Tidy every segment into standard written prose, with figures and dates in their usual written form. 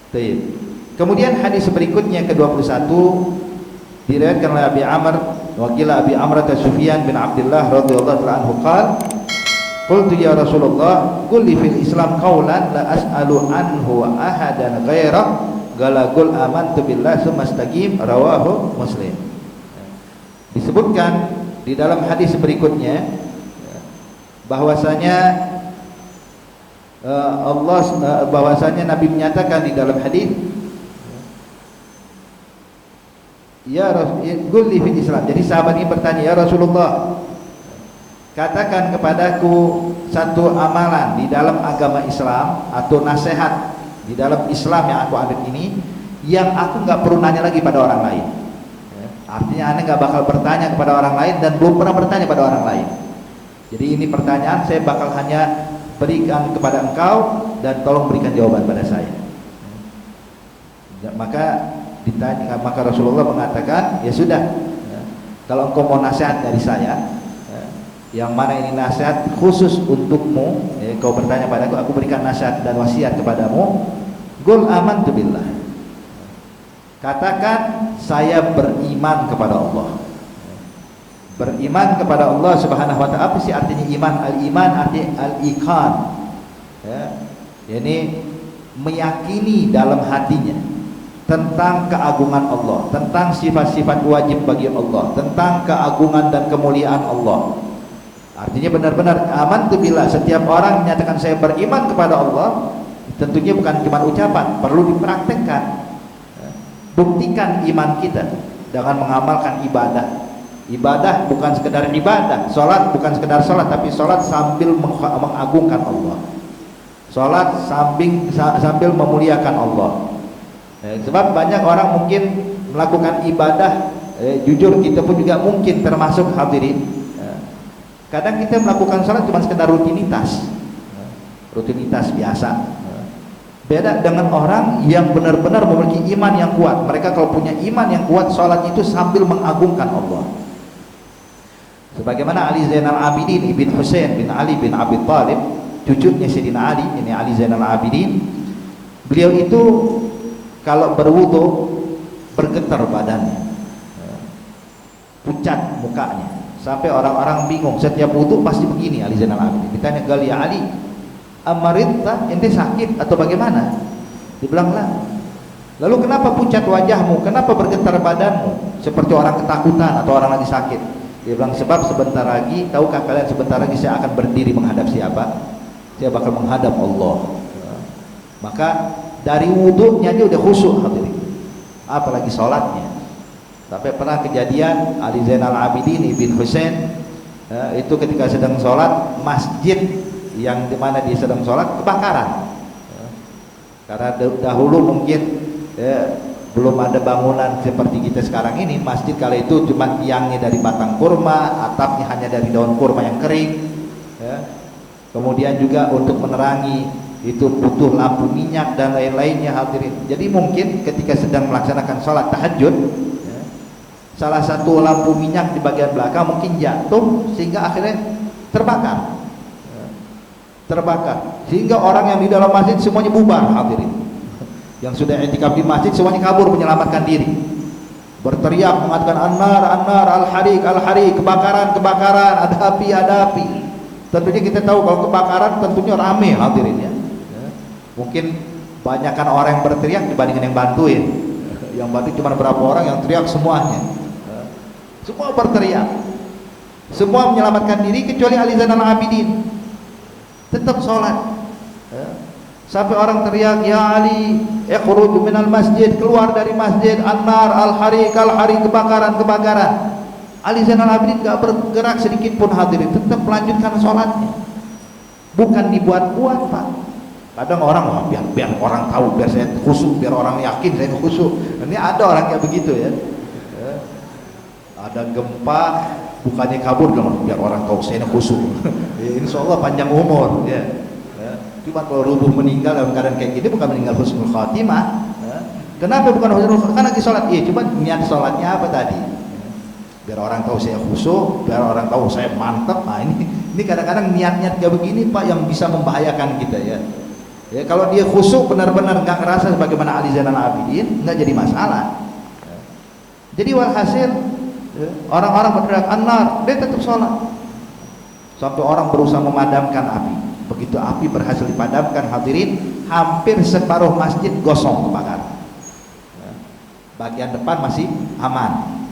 Baik. Kemudian hadis berikutnya ke-21 diriwayatkan oleh Abi Amr wa qila Abi Amr Sufyan bin Abdullah radhiyallahu anhu qala qultu ya Rasulullah qul li fil Islam qawlan la as'alu anhu ahadan ghaira qala qul amantu billahi tsumma istaqim rawahu Muslim. Disebutkan di dalam hadis berikutnya bahwasanya bahwasanya Nabi menyatakan di dalam hadis ya Rasul li fil Islam. Jadi sahabat ini bertanya, ya Rasulullah, katakan kepadaku satu amalan di dalam agama Islam atau nasihat di dalam Islam yang aku anut ini yang aku nggak perlu nanya lagi pada orang lain. Artinya aneh nggak bakal bertanya kepada orang lain dan belum pernah bertanya pada orang lain. Jadi ini pertanyaan saya bakal hanya berikan kepada engkau dan tolong berikan jawaban pada saya. Maka ditanya, maka Rasulullah mengatakan, ya sudah, kalau engkau mau nasihat dari saya, yang mana ini nasihat khusus untukmu, kau bertanya padaku, aku berikan nasihat dan wasiat kepadamu. Qul amantu billah. Katakan saya beriman kepada Allah. Beriman kepada Allah Subhanahu wa ta'ala. Apa sih artinya iman? Al-iman artinya al-iqan, ya, ini meyakini dalam hatinya tentang keagungan Allah, tentang sifat-sifat wajib bagi Allah, tentang keagungan dan kemuliaan Allah. Artinya benar-benar amantu billah. Setiap orang menyatakan saya beriman kepada Allah, tentunya bukan cuma ucapan, perlu dipraktekkan. Buktikan iman kita dengan mengamalkan ibadah. Ibadah bukan sekedar ibadah, sholat bukan sekedar sholat, tapi sholat sambil mengagungkan Allah, sholat sambil memuliakan Allah. Sebab banyak orang mungkin melakukan ibadah, jujur kita pun juga mungkin termasuk hadirin. Kadang kita melakukan sholat cuma sekedar rutinitas biasa. Beda dengan orang yang benar-benar memiliki iman yang kuat. Mereka kalau punya iman yang kuat, sholat itu sambil mengagungkan Allah. Sebagaimana Ali Zainal Abidin ibn Husain bin Ali bin Abi Thalib, cucunya Sayyidina Ali, ini Ali Zainal Abidin. Beliau itu kalau berwudu bergetar badannya, pucat mukanya, sampai orang-orang bingung. Setiap wudu pasti begini Ali Zainal Abidin. Ditanya, "Gal ya Ali, amarinta, ente sakit atau bagaimana?" Dibilang, "Lah." "Lalu kenapa pucat wajahmu? Kenapa bergetar badanmu seperti orang ketakutan atau orang lagi sakit?" Dia bilang, "Sebab sebentar lagi, tahukah kalian sebentar lagi saya akan berdiri menghadap siapa? Saya bakal menghadap Allah." Maka dari wudhunya aja udah khusyuk hadirin, apalagi sholatnya. Tapi pernah kejadian Ali Zainal Abidin ibn Husain itu ketika sedang sholat, masjid yang dimana dia sedang sholat kebakaran. Karena dahulu mungkin belum ada bangunan seperti kita sekarang ini. Masjid kala itu cuma tiangnya dari batang kurma, atapnya hanya dari daun kurma yang kering, ya. Kemudian juga untuk menerangi itu butuh lampu minyak dan lain-lainnya hadirin. Jadi mungkin ketika sedang melaksanakan sholat tahajud, ya, salah satu lampu minyak di bagian belakang mungkin jatuh sehingga akhirnya terbakar, ya. Terbakar sehingga orang yang di dalam masjid semuanya bubar hadirin. Yang sudah i'tikaf di masjid semuanya kabur menyelamatkan diri, berteriak mengatakan an-nar, an-nar, al-harik, al-harik, kebakaran, kebakaran, ada api, ada api. Tentunya kita tahu kalau kebakaran tentunya rame hadirin, ya. Mungkin banyakkan orang yang berteriak dibandingkan yang bantuin. Yang bantu cuma berapa orang, yang teriak semuanya. Semua berteriak, semua menyelamatkan diri kecuali Ali Zainal Abidin tetap sholat. Sampai orang teriak, "Ya Ali, ikhruj minal masjid," keluar dari masjid, "an-nar, al-harik, al-harik," kebakaran, kebakaran. Ali Zainal Abidin gak bergerak sedikit pun hadirin, tetap melanjutkan sholatnya. Bukan dibuat-buat, Pak. Kadang orang, wah, biar orang tahu, biar saya khusyuk, biar orang yakin saya khusyuk. Ini ada orang kayak begitu, ya. Ada gempa, bukannya kabur, biar orang tahu saya khusyuk. Insya Allah panjang umur, ya. Cuma kalau rubuh meninggal dalam keadaan kayak gini bukan meninggal husnul khatimah. Kenapa bukan husnul khatimah? Kan lagi sholat. Iya, cuma niat sholatnya apa tadi? Biar orang tahu saya khusyuk, biar orang tahu saya mantap. Nah ini kadang-kadang niat-niat kayak begini, Pak, yang bisa membahayakan kita, ya. Ya, kalau dia khusyuk benar-benar nggak ngerasa sebagaimana Ali Zainal Abidin, nggak jadi masalah. Jadi walhasil orang-orang berteriak an-nar, dia tetap sholat sampai orang berusaha memadamkan api. Begitu api berhasil dipadamkan, hadirin, hampir separuh masjid gosong kebakar. Bagian depan masih aman.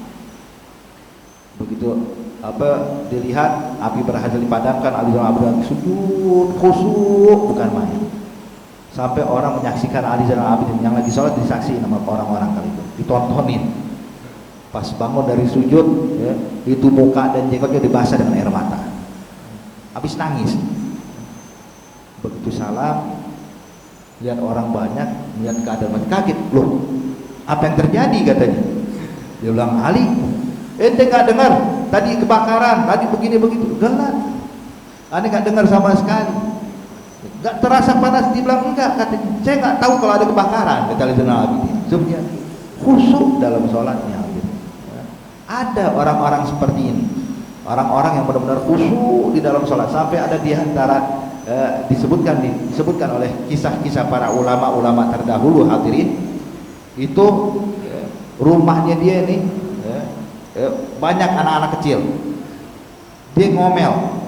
Begitu dilihat api berhasil dipadamkan, Ali Zainal Abidin sujud khusyuk bukan main. Sampai orang menyaksikan Ali Zainal Abidin yang lagi sholat disaksikan sama orang-orang kali itu, ditontonin. Pas bangun dari sujud, ya, itu muka dan jenggotnya dibasah dengan air mata. Habis nangis. Begitu salam, lihat orang banyak, lihat keadaan kaget, loh, apa yang terjadi katanya? Dia bilang, Ali, ente nggak dengar? Tadi kebakaran, tadi begini begitu, gelap. Ane nggak dengar sama sekali. Nggak terasa panas. Dibilang enggak, katanya. Saya nggak tahu kalau ada kebakaran. Kata Ali Zainal Abidin. Sebenarnya khusyuk dalam sholatnya. Ada orang-orang seperti ini, orang-orang yang benar-benar khusyuk di dalam sholat, sampai ada di antara disebutkan oleh kisah-kisah para ulama-ulama terdahulu, hadirin, itu rumahnya dia ini banyak anak-anak kecil. Dia ngomel,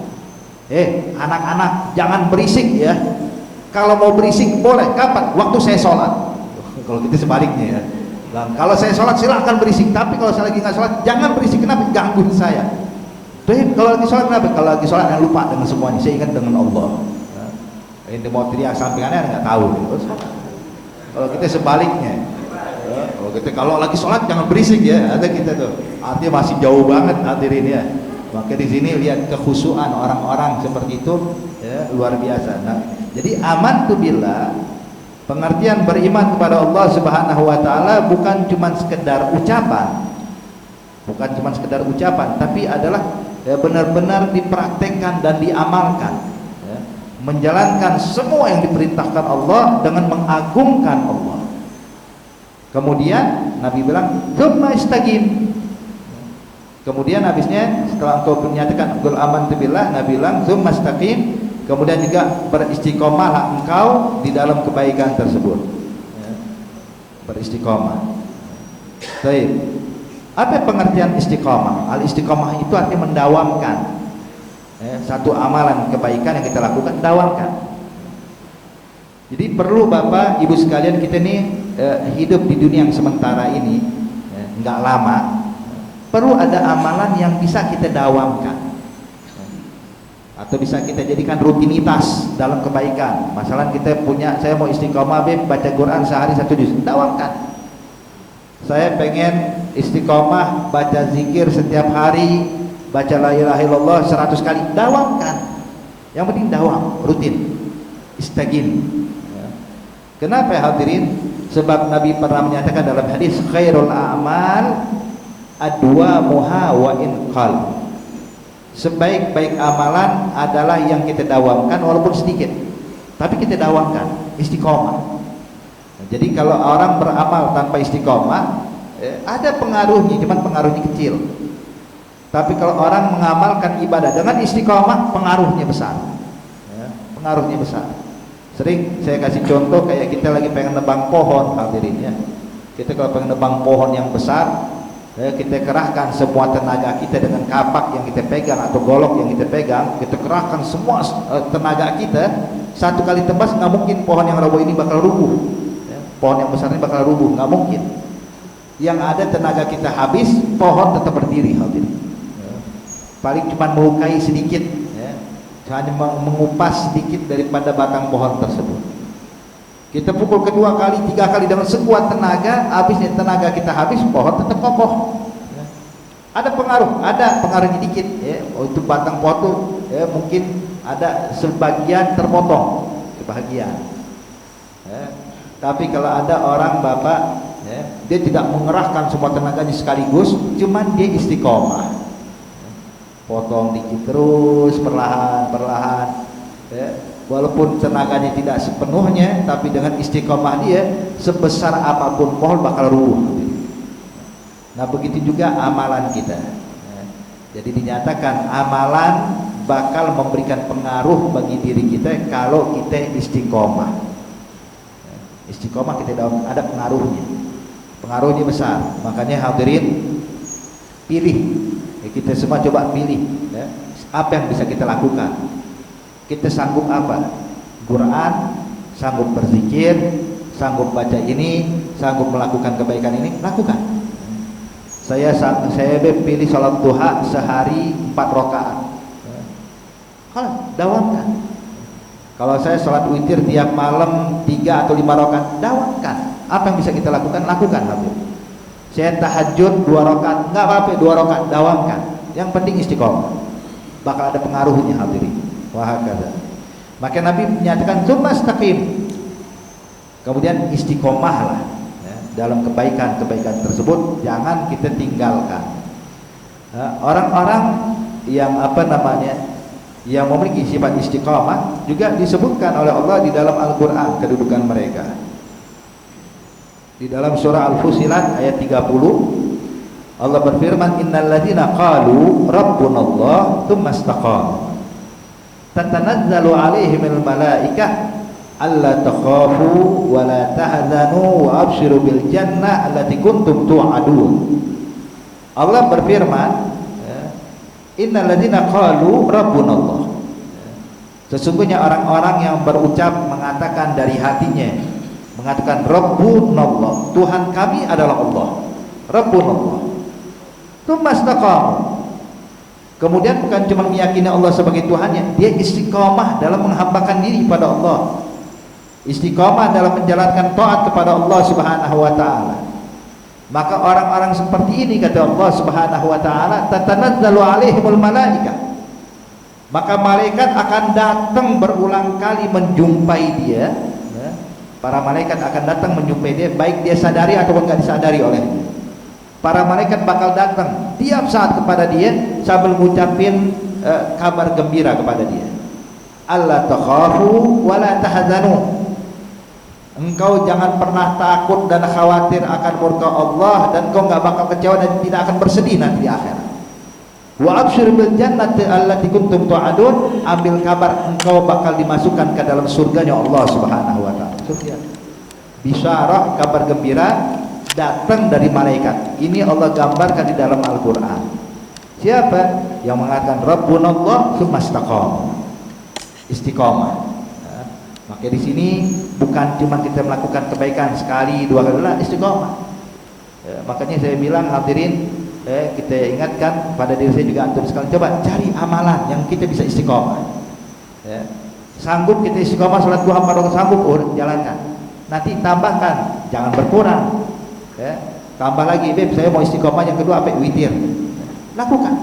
anak-anak jangan berisik ya, kalau mau berisik boleh, kapan? Waktu saya sholat. Kalau kita sebaliknya ya, kalau saya sholat silahkan berisik, tapi kalau saya lagi nggak sholat jangan berisik. Kenapa? Gangguin saya. Tuh, kalau lagi sholat kenapa? Kalau lagi sholat jangan lupa dengan semuanya, saya ingat dengan Allah. Ini mau teriak sampingannya nggak tahu. Kalau kita sebaliknya, kalau lagi sholat jangan berisik ya, ada kita tuh. Artinya masih jauh banget hadirin ya. Maka di sini lihat kekhusyuan orang-orang seperti itu, ya, luar biasa. Nah, jadi amantu billah, pengertian beriman kepada Allah Subhanahu wa taala bukan cuma sekedar ucapan. Bukan cuma sekedar ucapan, tapi adalah benar-benar dipraktekkan dan diamalkan. Ya. Menjalankan semua yang diperintahkan Allah dengan mengagungkan Allah. Kemudian Nabi bilang, "Tsumma istaqim." Kemudian habisnya setelah engkau menyatakan qul amantu billah, Nabi bilang, "Tsumma istaqim." Kemudian juga beristiqomahlah engkau di dalam kebaikan tersebut. Ya. Beristiqomah. Baik. Apa pengertian istiqomah? Al-istiqomah itu artinya mendawamkan. Ya, satu amalan kebaikan yang kita lakukan, dawamkan. Jadi perlu Bapak Ibu sekalian, kita nih hidup di dunia yang sementara ini, ya, nggak lama. Perlu ada amalan yang bisa kita dawamkan, atau bisa kita jadikan rutinitas dalam kebaikan. Masalah kita punya, saya mau istiqomah baca Quran sehari 1 juz, dawamkan. Saya pengen istiqomah baca zikir setiap hari, baca la ilaha illallah 100 kali, dawamkan. Yang penting dawam, rutin, istagin. Kenapa ya hadirin? Sebab Nabi pernah menyatakan dalam hadis, khairul a'mal adwamuha wa in qal. Sebaik-baik amalan adalah yang kita dawamkan walaupun sedikit, tapi kita dawamkan, istiqomah. Jadi kalau orang beramal tanpa istiqomah, ada pengaruhnya, cuman pengaruhnya kecil. Tapi kalau orang mengamalkan ibadah dengan istiqomah, pengaruhnya besar. Pengaruhnya besar. Sering saya kasih contoh, kayak kita lagi pengen nebang pohon, hadirin ya. Kita kalau pengen nebang pohon yang besar, kita kerahkan semua tenaga kita dengan kapak yang kita pegang atau golok yang kita pegang, kita kerahkan semua tenaga kita. Satu kali tebas nggak mungkin pohon yang roboh ini bakal rubuh. Pohon yang besar ini bakal rubuh, nggak mungkin. Yang ada tenaga kita habis, pohon tetap berdiri, hadirin. Paling cuma melukai sedikit, hanya mengupas sedikit daripada batang pohon tersebut. Kita pukul kedua kali, 3 kali dengan sekuat tenaga, habisnya tenaga kita habis, pohon tetap kokoh. Ada pengaruhnya dikit, ya. Untuk batang pohon tuh, ya, mungkin ada sebagian terpotong, sebagian. Tapi kalau ada orang Bapak, ya, dia tidak mengerahkan semua tenaganya sekaligus, cuman dia istiqomah. Potong dikit terus, perlahan-perlahan, ya. Walaupun tenaganya tidak sepenuhnya, tapi dengan istiqomah dia, sebesar apapun pohon bakal rubuh. Nah begitu juga amalan kita, ya. Jadi dinyatakan amalan bakal memberikan pengaruh bagi diri kita kalau kita istiqomah. Istiqomah kita ada pengaruhnya. Pengaruhnya besar. Makanya hadirin, pilih. Kita semua coba pilih, ya. Apa yang bisa kita lakukan? Kita sanggup apa? Quran, sanggup berzikir, sanggup baca ini, sanggup melakukan kebaikan ini, lakukan. Saya pilih salat duha sehari 4 rakaat. Kalau dawamkan. Kalau saya salat witir tiap malam 3 atau 5 rakaat, dawamkan. Apa yang bisa kita lakukan? Lakukan, habib. Saya tahajud 2 rakaat, enggak apa-apa, 2 rakaat, dawamkan. Yang penting istiqomah. Bakal ada pengaruhnya, hadirin. Wahakadha. Maka Nabi menyatakan tsumastaqim. Kemudian istiqomahlah, ya, dalam kebaikan-kebaikan tersebut, jangan kita tinggalkan. Orang-orang yang yang memiliki sifat istiqomah juga disebutkan oleh Allah di dalam Al-Qur'an kedudukan mereka. Di dalam surah Al-Fusilat ayat 30, Allah berfirman, innal ladzina qalu rabbunallah tsumma istaqamu tatanazzalu alaihimul malaikah alla takhafu wa la tahzanu wa abshiru bil jannah allati kuntum tu'adun. Allah berfirman, innal ladzina qalu rabbunallah, sesungguhnya orang-orang yang berucap mengatakan dari hatinya, mengatakan rabbunallah, Tuhan kami adalah Allah, rabbunallah, tsumma istaqamu, kemudian bukan cuma meyakini Allah sebagai Tuhannya, dia istiqomah dalam menghambakan diri pada Allah, istiqomah dalam menjalankan taat kepada Allah Subhanahu wa taala. Maka orang-orang seperti ini, kata Allah Subhanahu wa taala, tatanazzalu alaihimul malaikah, maka malaikat akan datang berulang kali menjumpai dia, ya. Para malaikat akan datang menjumpai dia, baik dia sadari ataupun tidak disadari olehnya. Para malaikat bakal datang tiap saat kepada dia sambil mengucapin kabar gembira kepada dia. Alla takhafu wa la tahzanu. Engkau jangan pernah takut dan khawatir akan murka Allah, dan engkau enggak bakal kecewa dan tidak akan bersedih nanti di akhirat. Wa absyir bil jannati allati kuntum tu'adun, ambil kabar engkau bakal dimasukkan ke dalam surganya Allah Subhanahu wa taala. Surga. Bisyarah, kabar gembira datang dari malaikat. Ini Allah gambarkan di dalam Al-Qur'an. Siapa yang mengatakan rabbunallah tsumma istaqam, istiqomah. Nah, maka di sini bukan cuma kita melakukan kebaikan sekali, 2 kali, istiqomah. Makanya saya bilang hadirin, kita ingatkan pada diri saya juga, antum sekalian, coba cari amalan yang kita bisa istiqomah. Sanggup kita istiqomah salat duha 4 rakaat, sanggup, jalankan. Nanti tambahkan, jangan berkurang. Tambah lagi, beb, saya mau istiqomah yang kedua apa? Witir. Lakukan.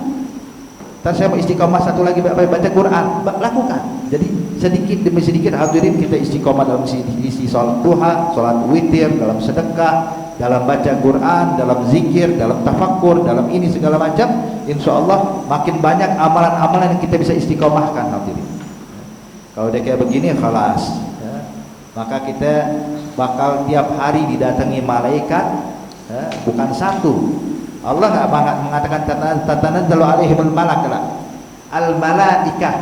Ntar saya mau istiqomah satu lagi, baca Quran. Lakukan. Jadi sedikit demi sedikit hadirin kita istiqomah dalam isi salat duha, salat witir, dalam sedekah, dalam baca Quran, dalam zikir, dalam tafakkur, dalam ini segala macam. Insya Allah makin banyak amalan-amalan yang kita bisa istiqomahkan hadirin. Kalau dia kayak begini, khalas. Maka kita bakal tiap hari didatangi malaikat, bukan satu. Allah nggak mengatakan tatanazzalu alaihimul malakah, al malaikah.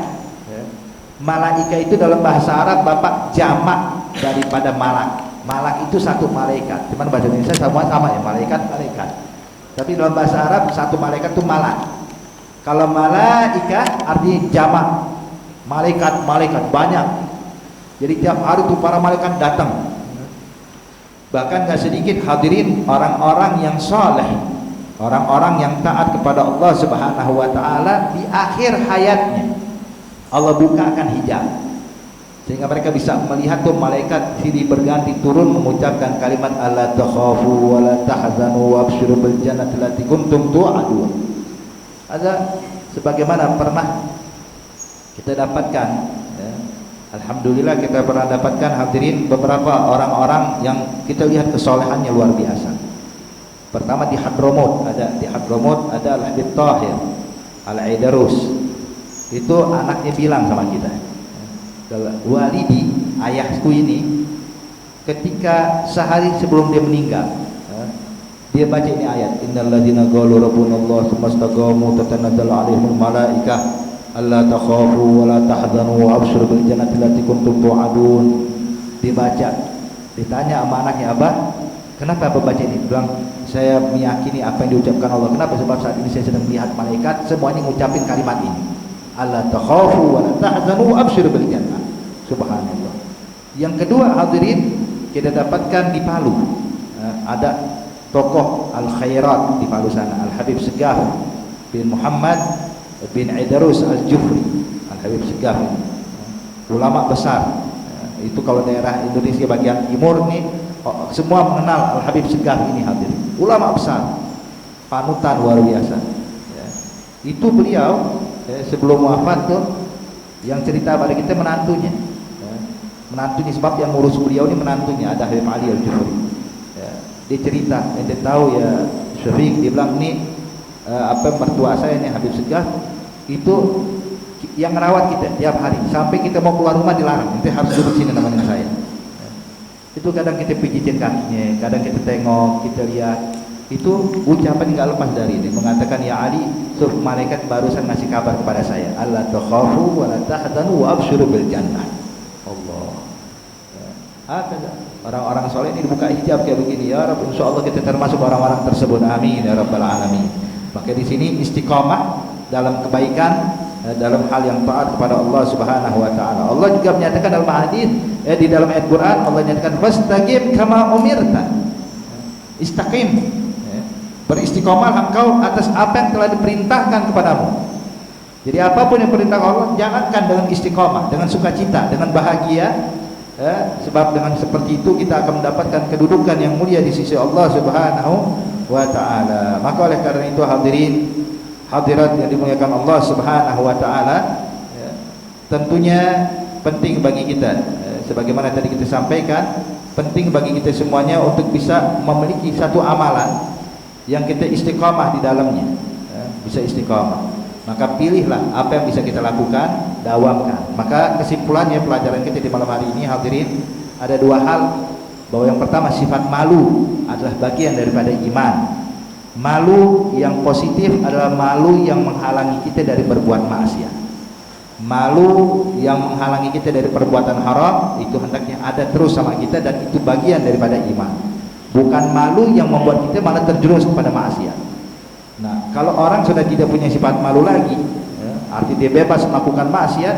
Malaika itu dalam bahasa Arab Bapak jamak daripada malak. Malak itu satu malaikat. Cuman bahasa Indonesia semua sama ya, malaikat. Tapi dalam bahasa Arab satu malaikat itu malak. Kalau malaika artinya jamak. Malaikat banyak. Jadi tiap hari itu para malaikat datang. Bahkan gak sedikit hadirin orang-orang yang soleh, orang-orang yang taat kepada Allah Subhanahu wa taala, di akhir hayatnya Allah bukakan hijab sehingga mereka bisa melihat tuh malaikat silih berganti turun mengucapkan kalimat alla takhafu wa la tahzanu wa abshiru bil jannati allati kuntum tu'adun. Ada sebagaimana pernah kita dapatkan, ya. Alhamdulillah kita pernah dapatkan hadirin beberapa orang-orang yang kita lihat kesolehannya luar biasa. Pertama di Hadramut ada Al-Habib Tahir Al-Aidarus. Itu anaknya bilang sama kita, walidi, ayahku ini, ketika sehari sebelum dia meninggal, dia baca ini ayat, innal ladzina qalu rabbunallah tsumma istaqamu tatanazzalu alaihimul malaikah alla takhafu wa la tahzanu wa abshiru bil jannati allati kuntum tu'adun. Dibaca Ditanya sama anaknya, Abah, kenapa Abah baca ini? Bilang, saya meyakini apa yang diucapkan Allah. Kenapa? Sebab saat ini saya sedang melihat malaikat semuanya mengucapin kalimat ini. Alla takhafu wa la tahzanu wa abshiru bil jannah. Subhanallah. Yang kedua, hadirin, kita dapatkan di Palu. Ada tokoh al-khairat di Palu sana, Al-Habib Segaf bin Muhammad bin Idrus Al-Jufri. Al-Habib Segaf, ulama besar. Itu kalau daerah Indonesia bagian timur nih, semua mengenal Al-Habib Segaf ini, hadirin. Ulama besar, panutan luar biasa. Itu beliau sebelum wafat tuh yang cerita pada kita menantunya. Menantunya, sebab yang ngurus beliau ini menantunya, ada Habib Ali Al-Jufri. Dia cerita, dia tahu ya Syafiq, dia bilang ini mertua saya ini Habib Segaf itu yang merawat kita tiap hari sampai kita mau keluar rumah dilarang, nanti harus duduk sini nemenin saya. Itu kadang kita pijitin kakinya, kadang kita tengok, kita lihat. Itu ucapan nggak lepas dari ini, mengatakan ya Ali, malaikat barusan ngasih kabar kepada saya, alla takhafu wa la tahzanu wa abshiru bil jannah. Allah. Orang-orang soleh ini dibuka hijab kayak begini, ya Rabb, insyaallah kita termasuk orang-orang tersebut, amin ya rabbal alamin. Maka di sini istiqamah dalam kebaikan, dalam hal yang taat kepada Allah Subhanahu wa taala. Allah juga menyatakan dalam hadis, di dalam ayat Quran Allah menyatakan fastaqim kama umirta. Istaqim, beristiqomah engkau atas apa yang telah diperintahkan kepadamu. Jadi apapun yang perintah Allah, jalankan dengan istiqomah, dengan sukacita, dengan bahagia. Sebab dengan seperti itu kita akan mendapatkan kedudukan yang mulia di sisi Allah Subhanahu wa taala. Maka oleh karena itu hadirin, hadirat yang dimuliakan Allah Subhanahu wa taala, tentunya penting bagi kita, sebagaimana tadi kita sampaikan, penting bagi kita semuanya untuk bisa memiliki satu amalan yang kita istiqamah di dalamnya, bisa istiqamah. Maka pilihlah apa yang bisa kita lakukan, dawamkan. Maka kesimpulannya pelajaran kita di malam hari ini, hadirin, ada dua hal. Bahwa yang pertama, sifat malu adalah bagian daripada iman. Malu yang positif adalah malu yang menghalangi kita dari berbuat maksiat. Malu yang menghalangi kita dari perbuatan haram, itu hendaknya ada terus sama kita, dan itu bagian daripada iman. Bukan malu yang membuat kita malah terjerumus kepada maksiat. Nah, kalau orang sudah tidak punya sifat malu lagi, arti dia bebas melakukan maksiat,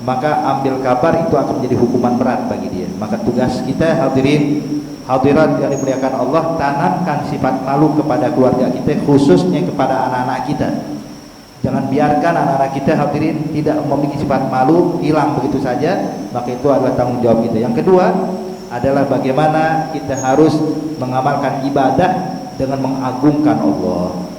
maka ambil kabar itu akan menjadi hukuman berat bagi dia. Maka tugas kita, hadirin, hadirat yang dimuliakan Allah, tanamkan sifat malu kepada keluarga kita, khususnya kepada anak-anak kita. Jangan biarkan anak-anak kita, hadirin, tidak memiliki sifat malu, hilang begitu saja. Maka itu adalah tanggung jawab kita. Yang kedua adalah bagaimana kita harus mengamalkan ibadah dengan mengagungkan Allah.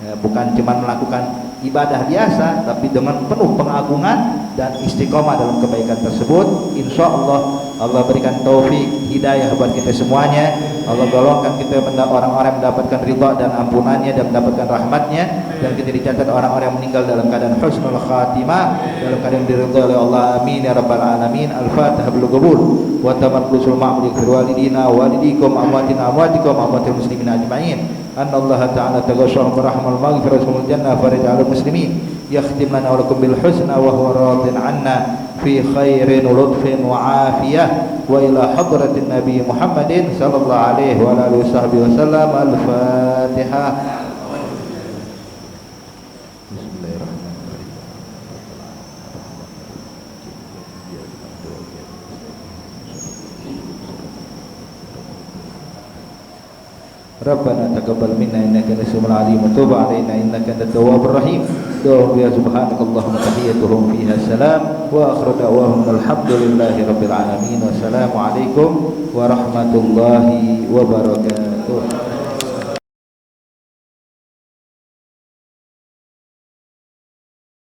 Bukan cuma melakukan ibadah biasa, tapi dengan penuh pengagungan dan istiqomah dalam kebaikan tersebut. Insya Allah Allah berikan taufik hidayah buat kita semuanya. Allah golongkan kita orang-orang mendapatkan ridha dan ampunannya dan mendapatkan rahmatnya, dan kita dicatat orang-orang yang meninggal dalam keadaan husnul khatimah, dalam keadaan diridhai oleh Allah, amin ya rabbal alamin. Al-Fatihah bil qabul wa tamakkusul ma'mul fil walidina walidikum amwatina amwatikum amwatil muslimin ajma'in. أن الله تعالى تغشاهم برحمة المغفرة والجنة فرج على المسلمين يختم لنا ولكم بالحسنى وهو راض عنا في خير ولطف وعافية وإلى حضرة النبي محمد صلى الله عليه وعلى آله وصحبه وسلم. الفاتحة. ربنا تقبل منا إنك أنت السميع العليم وتب علينا إنك أنت التواب الرحيم. دعوهم يا سبحانك اللهم تحيتهم فيها السلام وآخر دعواهم الحمد لله رب العالمين والسلام عليكم ورحمة الله وبركاته.